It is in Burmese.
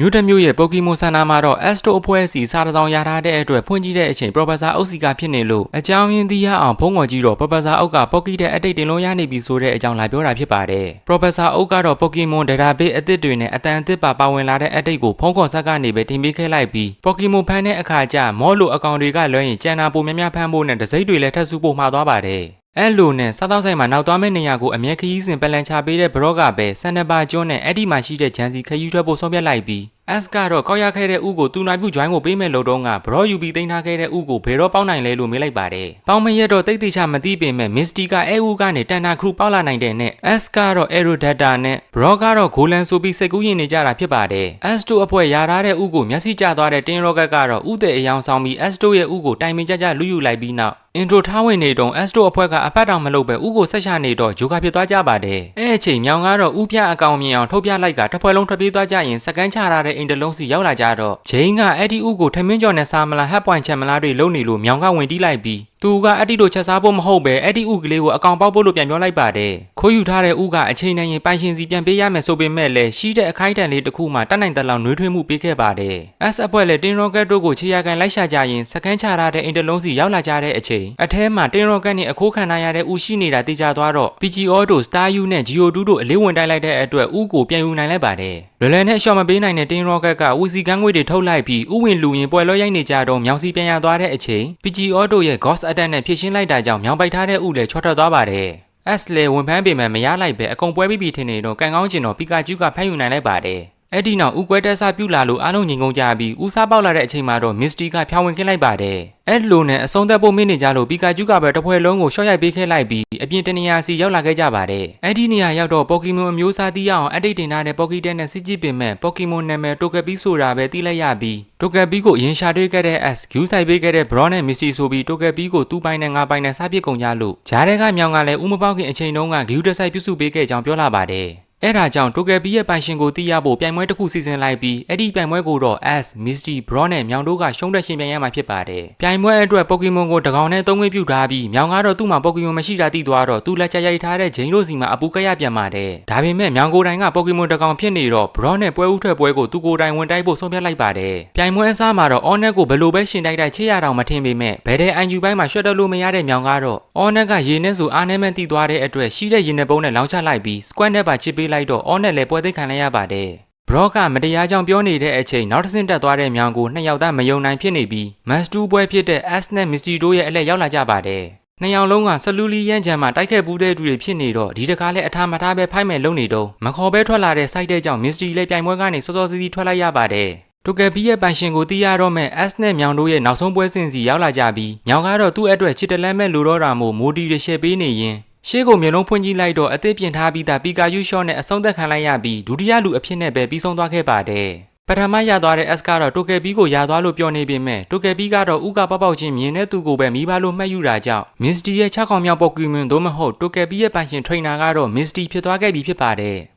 မြို့တစ်မြို့ရဲ့ပိုကီမွန်စင်တာမှာတော့ Astro အဖွဲ့အစည်းစားတောင်ရထားတဲ့အတွက်ဖွင့်ကြည့်တဲ့အချိန် Professor အုပ်စီကဖြစ်နေလို့အကြောင်းရင်းသိရအောင်ဖုန်းခေါ်ကြည့်တော့ Professor အုပ်က Poki တဲ့အတိတ်တင်လို့ရနေပြီဆိုတဲ့အကြောင်းလာပြောတာဖြစ်ပါတယ်။ Professor အုပ်ကတော့ Pokemon Database အသစ်တွေနဲ့အတန်အသစ်ပါဝင်လာတဲ့အတိတ်ကိုဖုန်းခေါ်ဆက်ကနေပဲတင်ပေးခဲ့လိုက်ပြီး Pokemon ဖမ်းတဲ့အခါကျမော့လိုအကောင့်တွေကလွှဲရင်ကျန်တာပိုများဖမ်းဖို့နဲ့တစိမ့်တွေလည်းထပ်စုဖို့မှာသွားပါတယ်။အဲ့လိုနဲ့စားတောက်ဆိုင်မှာနောက်သွားမယ့်နေရာကိုအမြဲခရီးစဉ်ပလန်ချပေးတဲ့ဘရော့ကပဲစန်နဘာကျွန်းနဲ့အဲ့ဒီမှာရှိတဲ့ဂျန်စီခရီးထွက်ဖို့ဆုံးဖြတ်လိုက်ပြီးS ကတော့ကောက်ရခဲ့တဲ့ဥကိုသူနိုင်ပြုတ် join ကိုပေးမဲ့လို့တော့ကဘရော့ယူပြီးတင်ထားခဲ့တဲ့ဥကိုဘယ်တော့ပေါက်နိုင်လဲလို့မေးလိုက်ပါတယ်။ပေါင်းမရက်တော့တိတ်တိချမသိပေမဲ့ Misty ကအဲဥကနေတန်တာခရုပေါက်လာနိုင်တဲ့နဲ့ S ကတော့ Aerodata နဲ့ Bro ကတော့ Golan ဆိုပြီးစိတ်ကူးရင်နေကြတာဖြစ်ပါတယ်။ S2 အဖွဲ့ရထားတဲ့ဥကိုမျက်စိကျသွားတဲ့တင်းရော့ကတ်ကတော့ဥတဲ့အယောင်ဆောင်ပြီး S2 ရဲ့ဥကိုတိုင်ပင်ကြလူယူလိုက်ပြီးနောက်အင်ထရိုထားဝင်နေတော့ S2 အဖွဲ့ကအဖတ်တောင်မလုပ်ပဲဥကိုဆက်ချနေတော့ဂျိုကဖြစ်သွားကြပါတယ်။အဲ့အချိန်မြောင်ကတော့ဥပြအကောင်မြင်အောင်ထုတ်ပြလိုက်ကတစ်ဖွဲ့လုံးထွက်ပြေးသွားကြရင်စကန်ချထားတဲ့အိမ်တလုံးစီရောက်လာကြတော့ဂျိန်းကအဲ့ဒီဥကိုထမင်းကြော်နဲ့စားမလားဟက်ပွိုင်ချက်မလားတွေလုံနေလို့မြောင်ကဝင်တီးလိုက်ပြီးသူကအဲ့ဒီတို့ချက်စားဖို့မဟုတ်ပဲအဲ့ဒီဥကလေးကိုအကောင်ပေါက်ဖို့လို့ပြန်ပြောလိုက်ပါတယ်။ခိုးယူထားတဲ့ဥကအချိန်နဲ့ရင်ပိုင်ရှင်စီပြန်ပေးရမယ်ဆိုပေမဲ့လည်းရှိတဲ့အခိုက်အတန့်လေးတစ်ခုမှတတ်နိုင်တဲ့လောက်နှွေးထွေးမှုပေးခဲ့ပါတယ်။ S အဖွဲ့လည်းတင်းရော့ကတ်တို့ကိုခြေရကန်လိုက်ရှာကြရင်စကန်ချထားတဲ့အိမ်တလုံးစီရောက်လာကြတဲ့အချိန်အထဲမှာတင်းရော့ကတ်နဲ့အခိုးခံရတဲ့ဥရှိနေတာသိကြသွားတော့ PGO တို့ Star U နဲ့ Geo2 တို့အလေးဝင်တိုက်လိုက်တဲ့အတွက်ဥကိုပြန်ယူနိုင်လိုက်ပါတယ်။လွယ်လွယ်နဲ့ရှော့မပေးနိုင်တဲ့တင်းရော့ကတ်ကဝီစီကန်းငွေတွေထုတ်လိုက်ပြီးဥဝင်လူရင်ပွဲလောရိုက်နေကြတော့မြောင်စီပြန်ရသွားတဲ့အချိန် PGO တို့ရဲ့ Ghost Attack နဲ့ဖြည့်ရှင်းလိုက်တာကြောင့်မြောင်ပိုက်ထားတဲ့ဥလည်းချော့ထွက်သွားပါတယ်။ S လေဝင်ဖမ်းပေမဲ့မရလိုက်ပဲအကုန်ပွဲပြီးထင်နေတော့ကန်ကောင်းကျင်တော့ပီကာကျူးကဖမ်းယူနိုင်လိုက်ပါတယ်။အဲ့ဒီနောက်ဥကွဲတက်ဆပြူလာလို့အားလုံးငြိမ်ကုန်ကြပြီးဥစားပေါက်လာတဲ့အချိန်မှာတော့ Misty ကဖျောင်းဝင်ခင်းလိုက်ပါတယ်။အဲ့လိုနဲ့အဆုံးသက်ဖို့မင်းနေကြလို့ပီကာကျူးကပဲတစ်ဖွဲ့လုံးကိုရှော့ရိုက်ပေးခဲ့လိုက်ပြီးအပြင်တနေရာစီရောက်လာခဲ့ကြပါတယ်။အဲ့ဒီနေရာရောက်တော့ Pokemon အမျိုးအစားတီးရအောင်အတိတ်တင်ထားတဲ့ Pokédex နဲ့စစ်ကြည့်ပင်မဲ့ Pokemon နာမည် Togepi ဆိုတာပဲသိလိုက်ရပြီး Togepi ကိုအရင်ရှာတွေ့ခဲ့တဲ့ S ဂူးဆိုင်ပေးခဲ့တဲ့ Bron နဲ့ Misty ဆိုပြီး Togepi ကိုသူ့ပိုင်းနဲ့ငါပိုင်းနဲ့စားပစ်ကုန်ကြလို့ဂျားတဲ့ကမြောင်ကလည်းဥမပေါက်ခင်အချိန်တုန်းကဂူးတစ်ဆိုင်ပြုစုပေးခဲ့ကြောင်းပြောလာပါတယ်။အဲ့ဒါကြောင့်တိုကယ်ဘီရဲ့ပိုင်ရှင်ကိုသိရဖို့ပြိုင်ပွဲတစ်ခုစီစဉ်လိုက်ပြီးအဲ့ဒီပြိုင်ပွဲကိုတော့ S, Misty, Bron နဲ့မြောင်တို့ကရှုံးတဲ့ရှင်ပြိုင်ရမှာဖြစ်ပါတယ်။ပြိုင်ပွဲအတွက် Pokemon ကိုတကောင်နဲ့သုံးခွင့်ပြုထားပြီးမြောင်ကတော့သူ့မှာ Pokemon မရှိတာသိသွားတော့သူလက်ချရိုက်ထားတဲ့ဂျိန်းတို့စီမှာအပူကရပြန်ပါတယ်။ဒါပေမဲ့မြောင်ကိုယ်တိုင်က Pokemon တကောင်ဖြစ်နေတော့ Bron နဲ့ပွဲဥထွက်ပွဲကိုသူကိုယ်တိုင်ဝင်တိုက်ဖို့ဆုံးဖြတ်လိုက်ပါတယ်။ပြိုင်ပွဲအစားမှာတော့ Onet ကိုဘယ်လိုပဲရှင်တိုက်ချေရတောင်မထင်ပေမဲ့ဘယ်တဲ့ IU ဘိုင်းမှာရွှတ်တက်လို့မရတဲ့မြောင်ကတော့ Onet ကရေနဲ့ဆိုအားနဲ့မှန်တီးသွားတဲ့အတွက်ရှိတဲ့ရေနဲ့ပုံးနဲ့လောင်းချလိုက်ပြီး Squad နဲ့ပါချစ်ပေးလိုက်တော့ Onet လည်းပွဲသိခံလိုက်ရပါတယ်။ Bro ကမတရားကြောင်ပြောနေတဲ့အချိန်နောက်တစ်ဆင့်တက်သွားတဲ့မြောင်ကိုနှစ်ယောက်သားမယုံနိုင်ဖြစ်နေပြီး Master ပွဲဖြစ်တဲ့ S နဲ့ Misty တို့ရဲ့အလှည့်ရောက်လာကြပါတယ်။နှစ်ယောက်လုံးကဆလူလီရန်ချမ်းမှာတိုက်ခတ်ပူးတဲ့သူတွေဖြစ်နေတော့ဒီတခါလဲအထာမထားပဲဖိုက်မဲ့လုံနေတော့မခေါ်ပဲထွက်လာတဲ့ site တဲ့ကြောင့် Misty လည်းပြိုင်ပွဲကနေစောစောစီးစီးထွက်လိုက်ရပါတယ်။တိုကယ်ဘီရဲ့ပိုင်ရှင်ကိုသိရတော့မဲ့ S နဲ့မြောင်တို့ရဲ့နောက်ဆုံးပွဲစဉ်စီရောက်လာကြပြီးမြောင်ကတော့သူ့အတွက်ချစ်တလန်းမဲ့လူတော့တာမို့မိုဒီတွေရှယ်ပေးနေရင်ရှေ့ကိုမျိုးလုံးဖွင့်ကြည့်လိုက်တော့အသစ်ပြင်ထားပြီးသားပီကာယူရှော့နဲ့အဆုံးသက်ခံလိုက်ရပြီးဒုတိယလူအဖြစ်နဲ့ပဲပြီးဆုံးသွားခဲ့ပါတယ်။ပထမရသွားတဲ့ S ကတော့တိုကယ်ဘီကိုရသွားလို့ပြောနေပေမဲ့တိုကယ်ဘီကတော့ဥကပေါက်ပေါက်ချင်းမြင်တဲ့သူကိုပဲမိဘလို့မှတ်ယူတာကြောင့် Misty ရဲ့6ကောင်မြောက် Pokemon သို့မဟုတ်တိုကယ်ဘီရဲ့ပိုင်ရှင် trainer ကတော့ Misty ဖြစ်သွားခဲ့ပြီဖြစ်ပါတယ်။